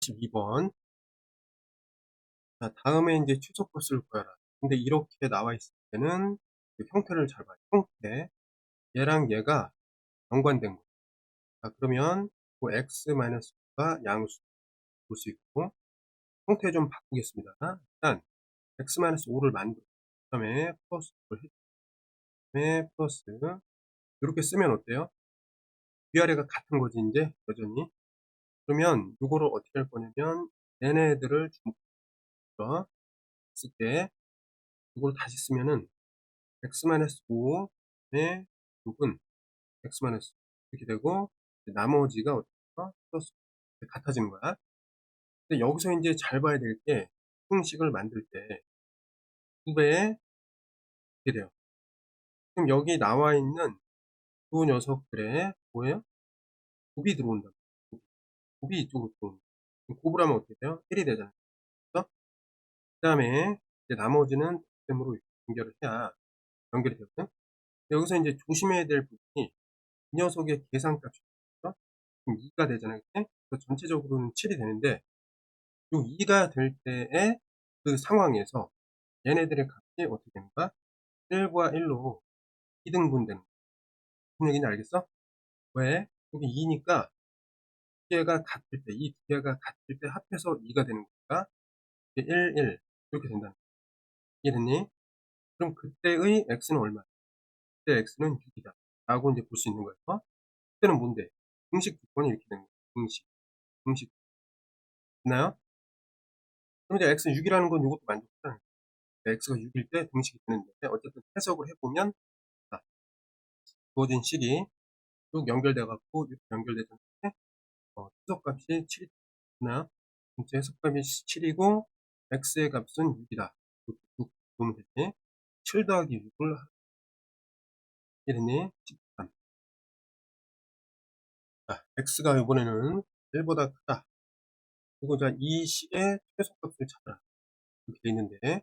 12번. 자, 다음에 이제 최소값을 구하라. 근데 이렇게 나와 있을 때는 그 형태를 잘 봐요. 형태. 얘랑 얘가 연관된 거. 자, 그러면 그 x-가 양수 볼 수 있고, 형태 좀 바꾸겠습니다. 일단 x-5를 만들어. 그 다음에 플러스 5를 해. 그다음에 플러스. 이렇게 쓰면 어때요? 위아래가 같은 거지, 이제, 여전히. 그러면 요거를 어떻게 할 거냐면, 얘네들을 주목해서 쓸게. 이걸 다시 쓰면은 x-5의 6은 x-5 이렇게 되고, 나머지가 어떻게 플러스 같아지는 거야. 근데 여기서 이제 잘 봐야 될 게 형식을 만들 때 2배에 이렇게 돼요. 그럼 여기 나와 있는 두 녀석들의 뭐예요? 곱이 들어온다. 곱이 이쪽으로 들어온다. 곱을 하면 어떻게 돼요? 1이 되잖아요. 그렇죠? 그 다음에 나머지는 됨으로 연결을 해야 연결이 되거든. 여기서 이제 조심해야 될 부분이 이 녀석의 계산값이 그럼 2가 되잖아요. 그래서 전체적으로는 7이 되는데 요 2가 될 때의 그 상황에서 얘네들의 값이 어떻게 되는가? 1과 1로 2등분 되는 거야. 무슨 얘기인지 알겠어? 왜? 여기 2니까 두 개가 같을 때, 이 두 개가 같을 때 합해서 2가 되는 거니까 1, 1 이렇게 된다는 거야. 이해됐니? 그럼 그때의 x는 얼마야? 그때 x는 6이다 라고 이제 볼 수 있는 거예요. 그때는 뭔데? 공식 조건이 이렇게 되는 거예요. 공식. 됐나요? 그럼 이제 x 6이라는 건 이것도 만족하잖아요. x가 6일 때 등식이 되는데 어쨌든 해석을 해보면 자, 주어진 식이 쭉 연결돼 갖고 이렇게 연결되잖아요. 해석값이 7이 되나요? 전체 해석값이 7이고 x의 값은 6이다. 6 보면 되지. 7 더하기 6을 하게 되니 13. 자, x가 이번에는 1보다 크다. 그리고 자, 이 식의 최소값을 찾아라. 이렇게 돼 있는데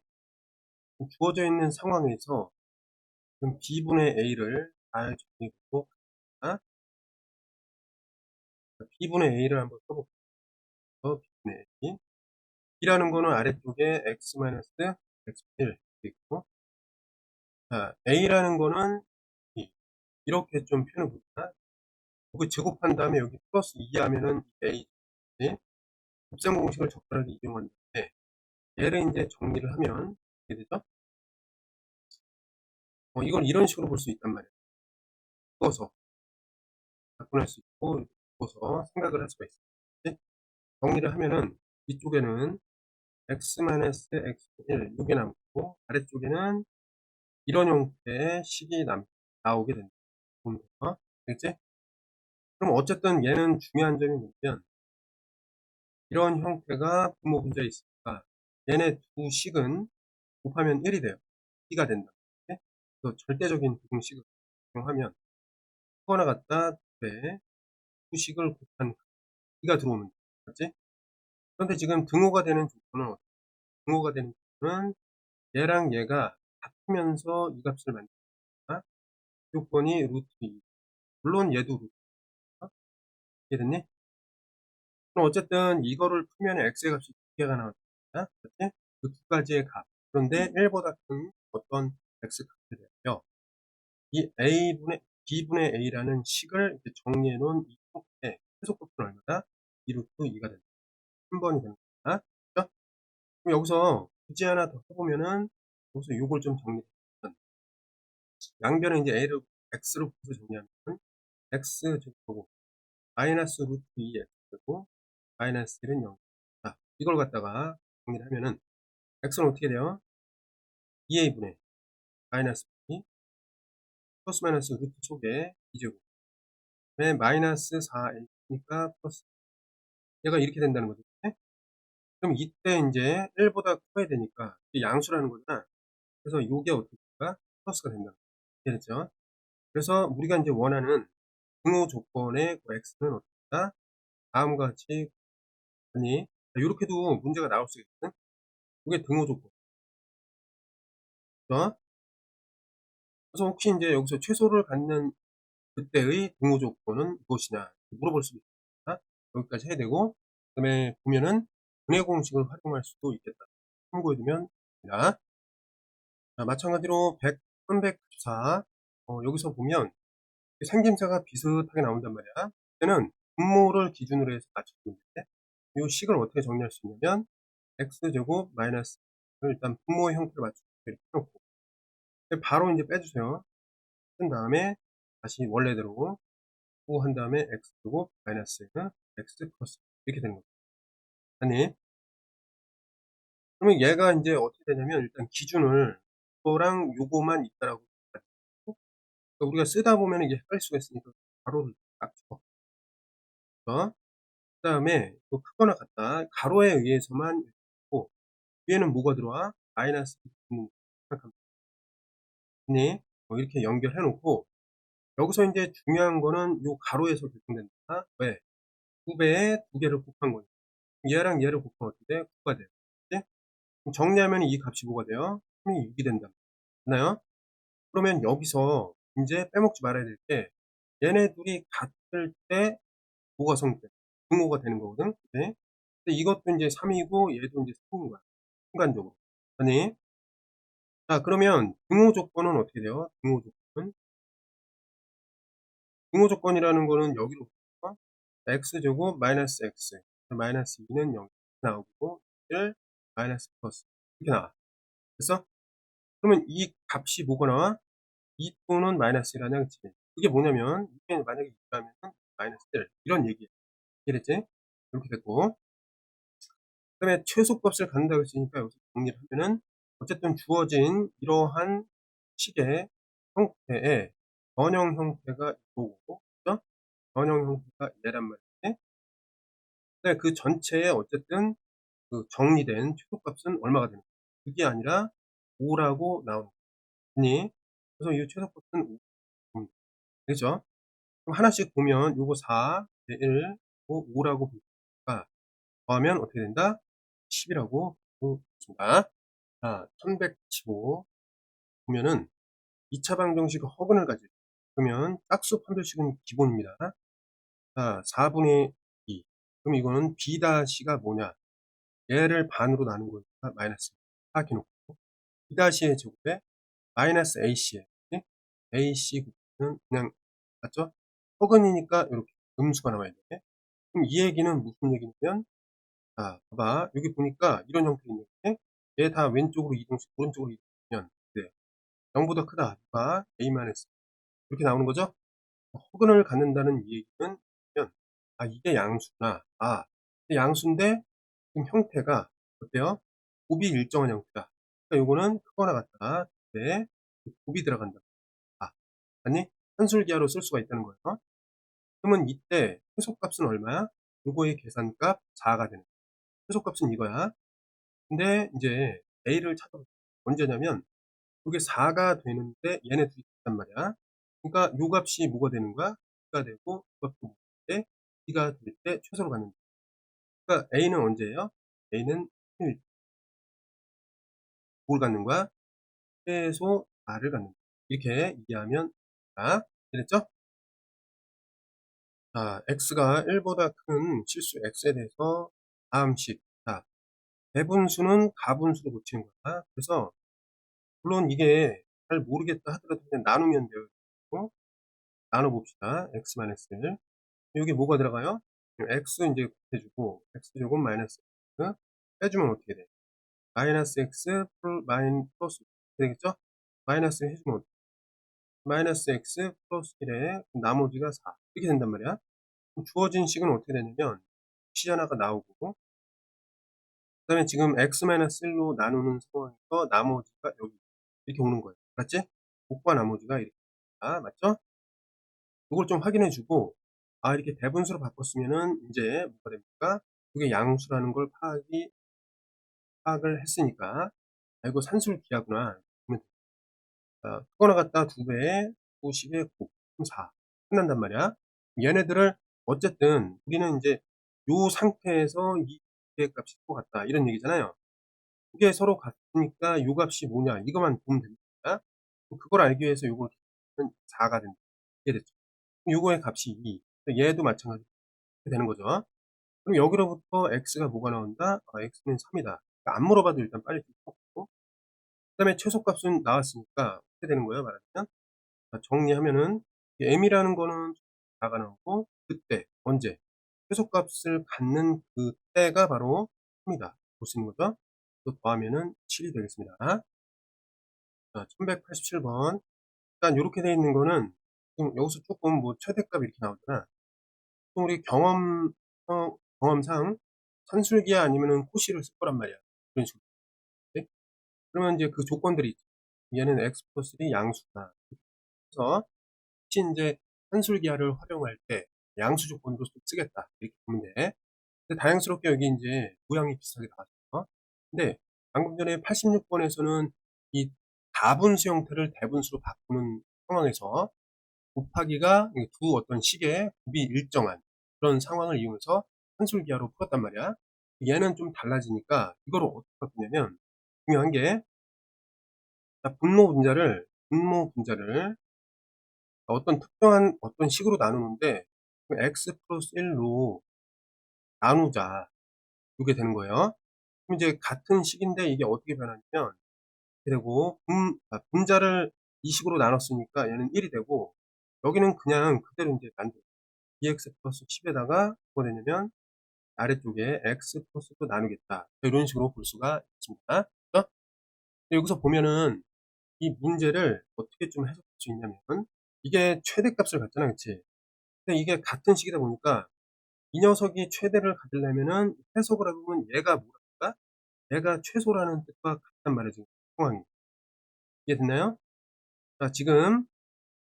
주어져 있는 상황에서 그럼 b분의 a를 잘 정리하고 b분의 a를 한번 써볼게요. b분의 a. b라는 거는 아래쪽에 x-x1 있고, 자, a라는 거는 이렇게 좀 표현을 볼까? 여기 제곱한 다음에 여기 플러스 2 하면은 a. 곱셈 공식을 적절하게 이용하는데, 얘를 이제 정리를 하면, 어떻게 되죠? 이걸 이런 식으로 볼 수 있단 말이에요. 묶어서 바꿔낼 수 있고, 묶어서 생각을 할 수가 있어요. 정리를 하면은, 이쪽에는 x-x1 이게 남고, 아래쪽에는 이런 형태의 식이 나오게 된다. 보면 돼요. 알겠지? 그럼 어쨌든 얘는 중요한 점이 뭐냐면, 이런 형태가 분모 분자에 있으니까, 얘네 두 식은 곱하면 1이 돼요. 2가 된다. 그래서 절대적인 부등식을 적용하면, 하나 같다, 두 식을 곱한 2가 들어오면 돼. 맞지? 그런데 지금 등호가 되는 조건은 어떻게? 등호가 되는 조건은 얘랑 얘가 같으면서 이 값을 만든다. 조건이 루트 2. 물론 얘도 루트 2. 이해됐니? 그럼 어쨌든 이거를 풀면 x의 값이 두 개가 나왔다. 그렇지? 그 두 가지의 값. 그런데 1보다 큰 어떤 x 값이 되고요. 이 b분의 a라는 식을 이렇게 정리해 놓은 이 형태의 최소값은 얼마다? 2 루트 2가 된다. 3번이 되는 거다. 그렇죠? 그럼 여기서 굳이 하나 더 해보면은 여기서 요걸 좀 정리해 보면 양변은 이제 a를 x로 풀어서 정리하면 x 제곱하고 마이너스 루트 2x 되고 마이너스 1은 0. 자, 이걸 갖다가 정리를 하면은 x는 어떻게 돼요? 2a분의 마이너스 2 플러스 마이너스 루트 속에 2제곱 마이너스 4a니까 플러스 얘가 이렇게 된다는 거죠. 네? 그럼 이때 이제 1보다 커야 되니까 이게 양수라는 거잖아. 그래서 이게 어떻게 될까? 플러스가 된다. 이해됐죠? 그래서 우리가 이제 원하는 등호 조건의 그 x는 어떻다? 다음과 같이 아니 이렇게도 문제가 나올 수 있거든. 이게 등호 조건. 그래서 혹시 이제 여기서 최소를 갖는 그때의 등호 조건은 무엇이냐 물어볼 수 있습니다. 여기까지 해야 되고 그다음에 보면은 분해 공식을 활용할 수도 있겠다. 참고해 두면 됩니다. 자, 마찬가지로 394 여기서 보면 생김새가 비슷하게 나온단 말이야. 그때는 분모를 기준으로 해서 맞춰주면 돼. 이 식을 어떻게 정리할 수 있냐면 x제곱 마이너스 를 일단 분모의 형태로 맞추고 이렇게 해놓고 바로 이제 빼주세요. 뺀 다음에 다시 원래대로 한 다음에 x제곱 마이너스 x 플러스 이렇게 되는 거죠. 아니 그러면 얘가 이제 어떻게 되냐면 일단 기준을 이거랑 요거만 있다라고 가지고 그러니까 우리가 쓰다 보면 이게 헷갈릴 수가 있으니까 가로를 딱 쳐. 그 다음에 또 크거나 같다 가로에 의해서만 있고 위에는 뭐가 들어와? 마이너스 생각합니다. 이렇게 연결해 놓고 여기서 이제 중요한 거는 요 가로에서 결정된다. 왜? 9배에 2개를 곱한 거니까. 얘랑 얘를 곱하면 어떻게 돼? 9가 돼요. 그치? 그럼 정리하면 이 값이 뭐가 돼요? 3이 6이 된다. 맞나요? 그러면 여기서 이제 빼먹지 말아야 될 게 얘네 둘이 같을 때 뭐가 성립돼? 등호가 되는 거거든. 그치? 근데 이것도 이제 3이고 얘도 이제 3인 거야. 순간적으로. 아니, 자, 그러면 등호 조건은 어떻게 돼요? 등호 조건이라는 거는 여기로 x제곱 마이너스 x 마이너스 2는 0 나오고 1 마이너스 플러스 이렇게 나와. 됐어? 그러면 이 값이 뭐가 나와? 2 또는 마이너스 1 하냐 그치? 그게 뭐냐면 이게 만약에 2라면 마이너스 1 이런 얘기야. 이랬지? 이렇게 됐고 그 다음에 최소값을 갖는다고 했으니까 여기서 정리를 하면은 어쨌든 주어진 이러한 식의 형태의 변형 형태가 이거고 그죠? 변형 형태가 얘란 말이지. 근데 그 전체에 어쨌든 그 정리된 최소값은 얼마가 되는 거야? 그게 아니라 5라고 나오는 거니. 그래서 이 최소값은 5입니다. 되죠? 그럼 하나씩 보면 요거 4, 1, 5라고 보니까 더하면 어떻게 된다? 10이라고 보겠습니다. 자, 1115 보면은 2차 방정식 허근을 가지고 그러면 짝수 판별식은 기본입니다. 자, 4분의 2. 그럼 이거는 B-가 뭐냐? 얘를 반으로 나눈 거니까 마이너스 4 놓고 B-의 제곱에 마이너스 AC에 AC 곱하면 그냥 맞죠? 허근이니까 이렇게 음수가 나와야 돼. 그럼 이 얘기는 무슨 얘기냐면 자, 봐봐. 여기 보니까 이런 형태인데 얘 다 왼쪽으로 이동시 오른쪽으로 이동하면 네. 0보다 크다. 봐. A-S 이렇게 나오는 거죠? 허근을 갖는다는 이 얘기는 뭐냐면 아 이게 양수구나. 아 이게 양수인데 지금 형태가 어때요? 곱이 일정한 형태다. 그러니까 요거는 크거나 같다. 네. 곱이 들어간다. 아, 아니 한술기하로 쓸 수가 있다는 거예요. 그러면 이때 최소값은 얼마야? 요거의 계산값 4가 되는 거야. 최소값은 이거야. 근데 이제 A를 찾아보자. 언제냐면 이게 4가 되는데 얘네 둘이 같단 말이야. 그러니까 요 값이 뭐가 되는 거야? B가 되고 요 값도 뭐가 돼? B가 될 때 최소로 가는 거야. 그러니까 A는 언제예요? A는 뭘 갖는 거야? 최소 R을 갖는 거야. 이렇게 이해하면 자, 됐죠? 자, X가 1보다 큰 실수 X에 대해서 다음식. 자, 대분수는 가분수로 고치는 거야. 그래서 물론 이게 잘 모르겠다 하더라도 그냥 나누면 돼요. 나눠봅시다. x-1 여기 뭐가 들어가요? x 이제 곱해주고 x제곱 마이너스 x 빼주면 어떻게 돼? 마이너스 x 플러스 되겠죠? 마이너스 해주면 어떻게 돼? 마이너스 x 플러스 1에 나머지가 4 이렇게 된단 말이야. 그럼 주어진 식은 어떻게 되냐면 시전화가 나오고 그 다음에 지금 x-1로 나누는 상황에서 나머지가 여기 이렇게 오는 거예요. 맞지? 곱과 나머지가 이렇게 맞죠? 이걸 좀 확인해 주고 아 이렇게 대분수로 바꿨으면은 이제 뭐가 됩니까? 이게 양수라는 걸 파악을 했으니까 아 이거 산술기하구나 그러면 크거나 같다 2배에 90에 9 그럼 4 끝난단 말이야. 얘네들을 어쨌든 우리는 이제 요 상태에서 이 의 값이 서로 같다 이런 얘기잖아요. 이게 서로 같으니까 요 값이 뭐냐 이거만 보면 됩니다. 그걸 알기 위해서 요걸 4가 된다. 이해됐죠? 요거의 값이 2 얘도 마찬가지로 되는 거죠. 그럼 여기로부터 x가 뭐가 나온다? x는 3이다. 그러니까 안 물어봐도 일단 빨리 좀 풀고, 그 다음에 최소값은 나왔으니까 어떻게 되는 거예요? 말하자면 정리하면은 m이라는 거는 4가 나오고, 그때 언제 최소값을 갖는 그때가 바로 3이다 볼 수 있는 거죠. 또 더하면은 7이 되겠습니다. 자, 1187번. 일단 이렇게 돼 있는 거는 지금 여기서 조금 뭐 최대값 이렇게 나오잖아. 또 우리 경험상 산술기야 아니면은 코시를 쓸 거란 말이야. 그런 식으로. 네? 그러면 이제 그 조건들이 있죠. 얘는 x 플러스 1이 양수다. 그래서 혹시 이제 산술기하를 활용할 때 양수 조건으로 쓰겠다. 이렇게 보면 돼. 근데 다양스럽게 여기 이제 모양이 비슷하게 나왔어. 근데 방금 전에 86번에서는 이 다분수 형태를 대분수로 바꾸는 상황에서 곱하기가 두 어떤 식의 곱이 일정한 그런 상황을 이용해서 산술기하로 풀었단 말이야. 얘는 좀 달라지니까 이거를 어떻게 바꾸냐면, 중요한 게 분모 분자를 어떤 특정한 어떤 식으로 나누는데 x 플러스 1로 나누자, 이게 되는 거예요. 그럼 이제 같은 식인데 이게 어떻게 변하냐면, 그리고 분자를 이 식으로 나눴으니까 얘는 1이 되고, 여기는 그냥 그대로 이제 만들 2x 플러스 10에다가 뭐가 되냐면 아래쪽에 x 플러스도 나누겠다, 이런 식으로 볼 수가 있습니다. 그렇죠? 여기서 보면은 이 문제를 어떻게 좀 해석할 수 있냐면, 이게 최대값을 갖잖아, 그치? 근데 이게 같은 식이다 보니까 이 녀석이 최대를 가지려면은 해석을 해보면 얘가 뭐랄까? 얘가 최소라는 뜻과 같단 말이에요, 지금 상황이. 이해됐나요? 자, 지금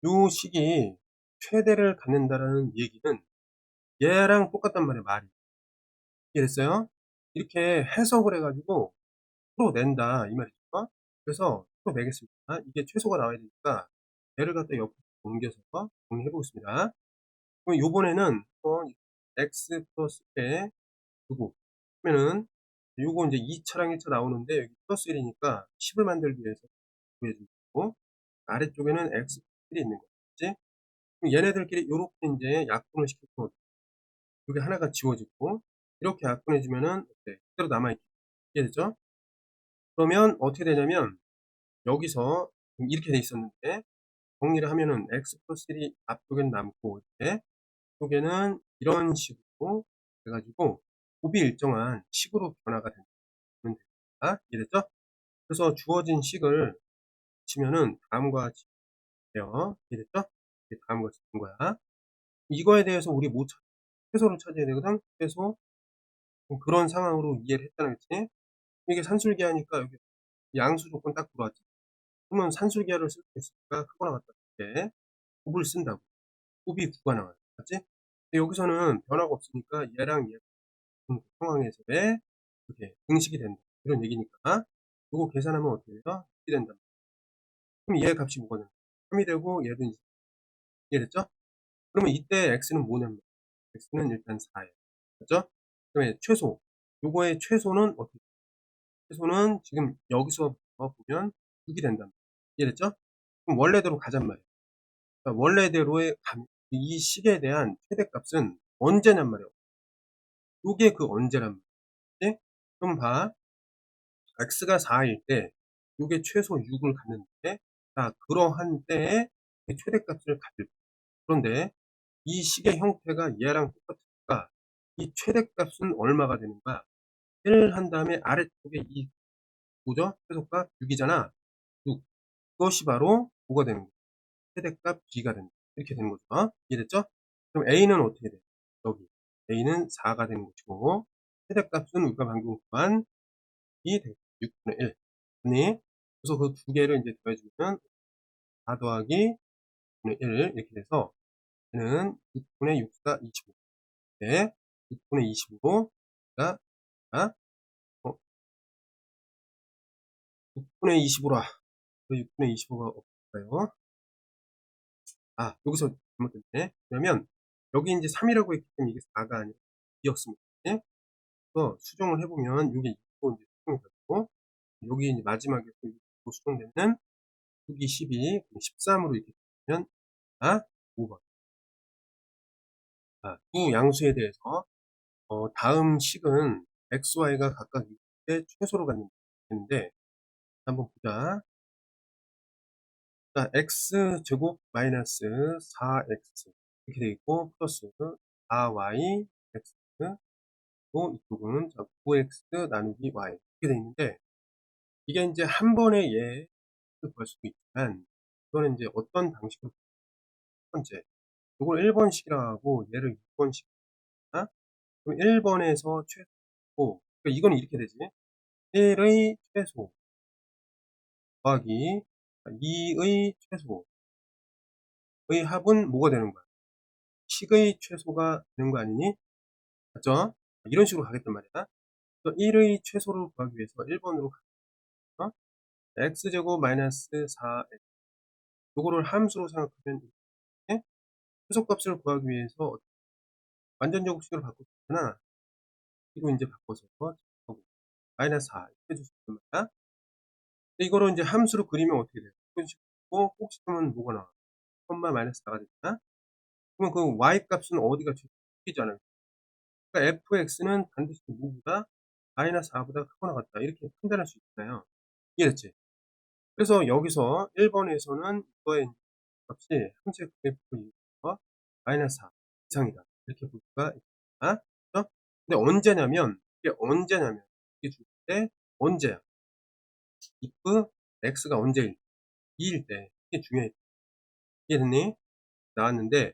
요 식이 최대를 갖는다라는 얘기는 얘랑 똑같단 말이에요, 말이. 이해됐어요? 이렇게 해석을 해가지고 풀어낸다, 이 말이죠. 그래서 풀어내겠습니다. 이게 최소가 나와야 되니까 얘를 갖다 옆으로 옮겨서 정리해 보겠습니다. 그럼 요번에는 x 플러스 에 두고 그러면은 요거 이제 2차랑 1차 나오는데 여기 플러스 1이니까 10을 만들기 위해서 구해주고, 아래쪽에는 x 플러스 1이 있는 거지. 그럼 얘네들끼리 요렇게 이제 약분을 시켜주면 여기 하나가 지워지고, 이렇게 약분해주면은 그대로 남아있게. 이해되죠? 그러면 어떻게 되냐면 여기서 이렇게 돼 있었는데 정리를 하면은 x 플러스 1이 앞쪽엔 남고, 이렇게 쪽에는 이런 식으로 해가지고 곱이 일정한 식으로 변화가 되면 됩니다. 이해됐죠? 그래서 주어진 식을 치면은 다음과 같이 돼요. 이해됐죠? 이게 다음과 같이 된 거야. 이거에 대해서 우리 뭐 최소를 찾아야 되거든. 최소. 그런 상황으로 이해를 했다는 거지. 이게 산술기하니까 여기 양수 조건 딱 들어왔지. 그러면 산술기하를 쓸 수 있으니까 크거나 같다 이렇게 곱을 쓴다고. 곱이 9가 나와요. 맞지? 근데 여기서는 변화가 없으니까 얘랑 얘 상황에서의 이렇게 등식이 된다, 이런 얘기니까 이거 계산하면 어떻게 돼요? 2이 된다. 그럼 얘 값이 뭐가 되나? 3이 되고 얘도 이제 이해됐죠? 그러면 이때 x는 뭐냐면 x는 일단 4예요. 그렇죠? 그다음에 최소, 요거의 최소는 어떻게? 최소는 지금 여기서 보면 6이 된다. 이해됐죠? 그럼 원래대로 가잔 말이에요. 그러니까 원래대로의 이 식에 대한 최대값은 언제냔 말이에요. 요게 그 언제란 말이지? 그럼 봐. x가 4일 때 요게 최소 6을 갖는데, 자, 그러한 때에 최대값을 가질. 그런데 이 식의 형태가 얘랑 똑같으니까 이 최대값은 얼마가 되는가? 1 한 다음에 아래쪽에 이 뭐죠? 최소값 6이잖아. 6. 그것이 바로 뭐가 되는 거야? 최대값 b가 된다. 이렇게 되는 거죠. 이해됐죠? 그럼 a는 어떻게 돼? 여기 a는 4가 되는 것이고, 최대값은 우리가 방금 구한 이 6분의 1. 아니, 그래서 그 두 개를 이제 더해주면 4 더하기 6분의 1 이렇게 돼서 얘는 6분의 6가 25. 네, 6분의 25가 6분의 25라. 6분의 25가 없을까요? 여기서 잘못됐네. 왜냐면 여기 이제 3이라고 했기 때문에 이게 4가 아니라 2였습니다. 네? 그래서 수정을 해보면 이게 2로 이제 수정이 되고, 여기 이제 마지막에 또 수정되면 6이 12, 13으로 이렇게 되면 5번. 두 양수에 대해서 다음 식은 x, y가 각각 6의 최소로 갖는 되는데 한번 보자. 자, x제곱 마이너스 4x 이렇게 되어 있고 플러스 4y x 또 이쪽은 9x 나누기 y 이렇게 되어 있는데 이게 이제 한 번에 얘를 구할 수도 있지만 이거는 이제 어떤 방식으로 첫 번째 이걸 1번식이라고 하고 얘를 6번식 그럼 1번에서 최소고 그러니까 이거는 이렇게 되지 1의 최소 더하기 2의 최소의 합은 뭐가 되는 거야? 식의 최소가 되는 거 아니니? 맞죠? 이런 식으로 가겠단 말이야. 그래서 1의 최소를 구하기 위해서 1번으로 가서 x제곱 마이너스 4x 요거를 함수로 생각하면 이렇게 최소값을 구하기 위해서 완전제곱식으로 바꾸잖아. 이거 이제 바꿔서 마이너스 4 이렇게 해줄 수 있단 말이야. 이거를 이제 함수로 그리면 어떻게 돼요? 꼭 곱씹으면 뭐가 나와? 콤마 마이너스 4가 되잖아. 그러면 그 y 값은 어디가 최소이잖아요. 그러니까 fx는 반드시 누구보다 마이너스 4보다 크거나 같다 이렇게 판단할 수 있잖아요. 이해됐지? 그래서 여기서 1번에서는 이거의 값이 함수의 fx가 마이너스 4 이상이다 이렇게 볼 수가 있다. 그렇죠? 근데 언제냐면 이게 중요할 때 언제야? if x가 언제일 2일 때 이게 중요해. 이해됐니? 나왔는데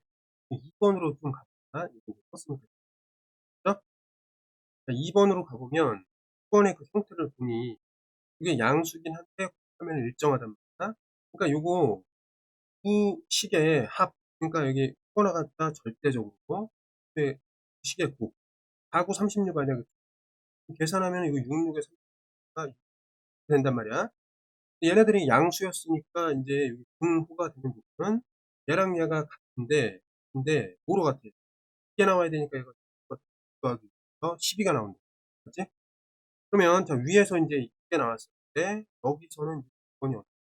2번으로 좀 가볼까? 이거 썼으면 됐죠? 2번으로 가보면 2번의 그 형태를 보니 이게 양수긴 한데 곱하면 일정하단 말이야. 그러니까 요거 두 식의 합 그러니까 여기 코어나 같다 절대적으로 그 식의 곱 4구 36 아니야. 계산하면 이거 66에 30가 된단 말이야. 얘네들이 양수였으니까 이제 여기 분호가 되는 부분은 얘랑 얘가 같은데 근데 뭐로 같아? 이게 나와야 되니까 얘가 더하기 12가 나온다. 그렇지? 그러면 자 위에서 이제 이게 나왔을 때 여기서는 이건이 어떻게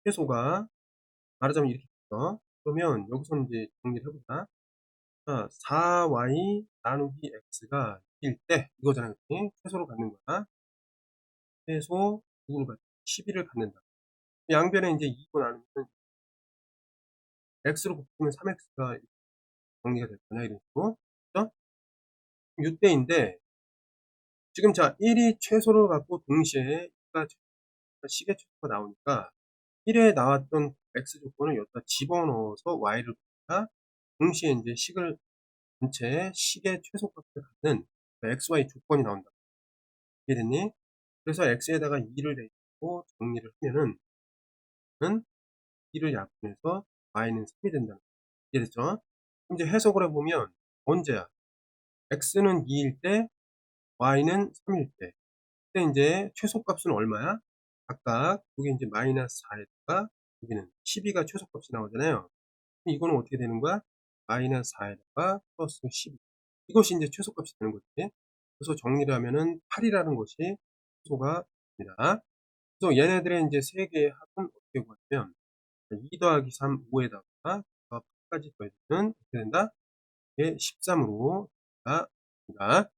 최소가 말하자면 이렇게 있어. 그러면 여기서는 이제 정리를 해보자. 자, 4y 나누기 x가 2일 때 이거잖아. 그치? 최소로 갖는 거야. 최소 누구를 갖 12를 갖는다. 양변에 이제 2고 나누면 x로 곱하면 3x가 정리가 될 거냐 이런 식으로. 그죠? 6대인데 지금 자 1이 최소를 갖고 동시에 식의 최소가 나오니까 1에 나왔던 x 조건을 여기다 집어넣어서 y를 곱하 동시에 이제 식을 전체 식의 최소값을 갖는 xy 조건이 나온다. 이해됐니? 그래서 x에다가 2를 대고 정리를 하면은 2를 약분해서 y는 3이 된다는 거. 이해됐죠? 그럼 이제 해석을 해보면 언제야? x는 2일 때 y는 3일 때. 그때 이제 최소값은 얼마야? 각각 여기 이제 마이너스 4에다가 여기는 12가 최소값이 나오잖아요. 이거는 어떻게 되는 거야? 마이너스 4에다가 플러스 12. 이것이 이제 최소값이 되는 거지. 그래서 정리를 하면은 8이라는 것이 최소가 됩니다. 그래서 얘네들의 이제 세 개의 합은 어떻게 구하냐면 2 더하기 3, 5에다가 8까지 더해주면 어떻게 된다? 이게 13으로 됩니다.